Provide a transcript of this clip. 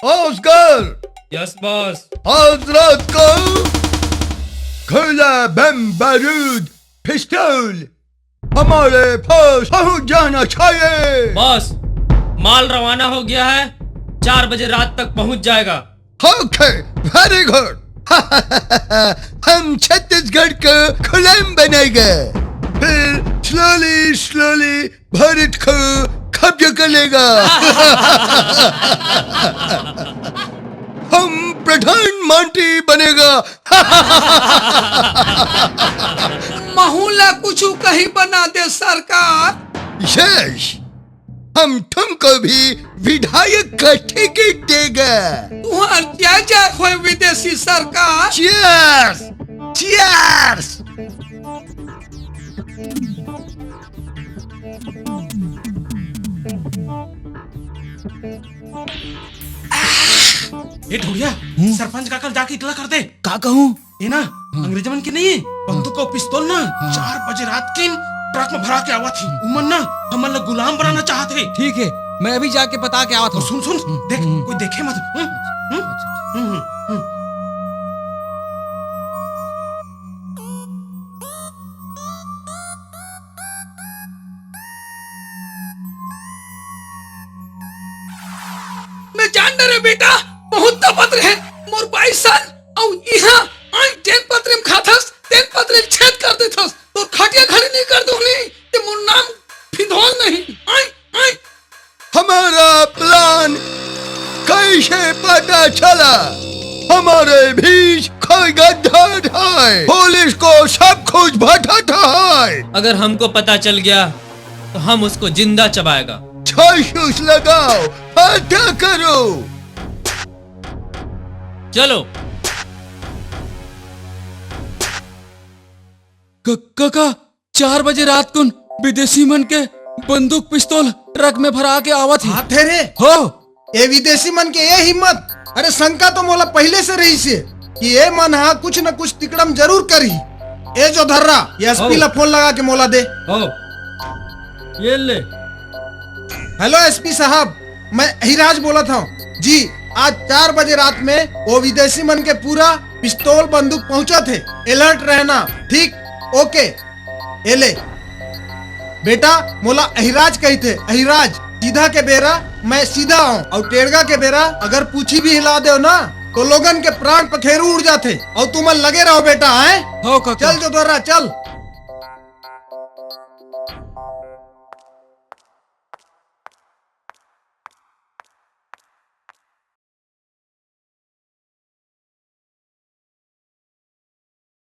Oscar, yes boss. आज रात को खुला बम बारूद पिस्तौल हमारे पास पहुंच जाना चाहिए। बॉस, माल रवाना हो गया है, 4 बजे रात तक पहुंच जाएगा। Okay, very good. हम छत्तीसगढ़ को गुलाम बनाएंगे, फिर स्लोली स्लोली भारत को कब्जा कर लेगा। हम प्रधानमंत्री बनेगा। महुला कुछ कहीं बना दे सरकार। यस, हम तुमको भी विधायक का टिकट देगा। तुम्हार क्या कोई विदेशी सरकार। Cheers, cheers. ये ढूंढिया, सरपंच का कल जाके इतला कर दे। का कहूँ? ये ना अंग्रेज मन की नहीं, बंदूक और पिस्तौल ना 4 बजे रात की ट्रक में भरा के आवा थी। उमन ना हमन लोग गुलाम बनाना चाहते। ठीक है, मैं अभी जाके पता के आवत हूँ। सुन सुन, देख कोई देखे मत। मैं जान डरे बेटा, बहुत पत्र है मोर 22 साल और यहाँ आई 10 पत्र में खाथस, 10 पत्र छेद कर देथस। तो खटिया खड़ी नहीं कर दूंगी, ते मोर नाम फिधौल नहीं। आई आई हमारा प्लान कैसे पता चला? हमारे बीच कोई गद्दार है, पुलिस को सब कुछ बताता है। अगर हमको पता चल गया तो हम उसको जिंदा चबाएगा। जासूस लगाओ, पता करो। चलो। काका, 4 बजे रात को विदेशी मन के बंदूक पिस्तौल ट्रक में भरा के आवत थी। हाँ थे रे हो ये विदेशी मन के ये हिम्मत। अरे शंका तो मोला पहले से रही से कि ये मन हा कुछ न कुछ तिकड़म जरूर करी। ए जो धर्रा, ये एसपी ला फोन लगा के मोला दे। ओ, ये ले। हेलो एसपी साहब, मैं हिराज बोला था जी। आज 4 बजे रात में वो विदेशी मन के पूरा पिस्तौल बंदूक पहुंचा थे। अलर्ट रहना, ठीक? ओके। ए ले बेटा, मोला अहिराज कही थे। अहिराज सीधा के बेरा मैं सीधा हूँ, और टेढ़गा के बेरा अगर पूछी भी हिला दो ना तो लोगन के प्राण पखेरु उड़ जाते। और तुम लगे रहो बेटा। है हो काका। चल जो दोरा चल।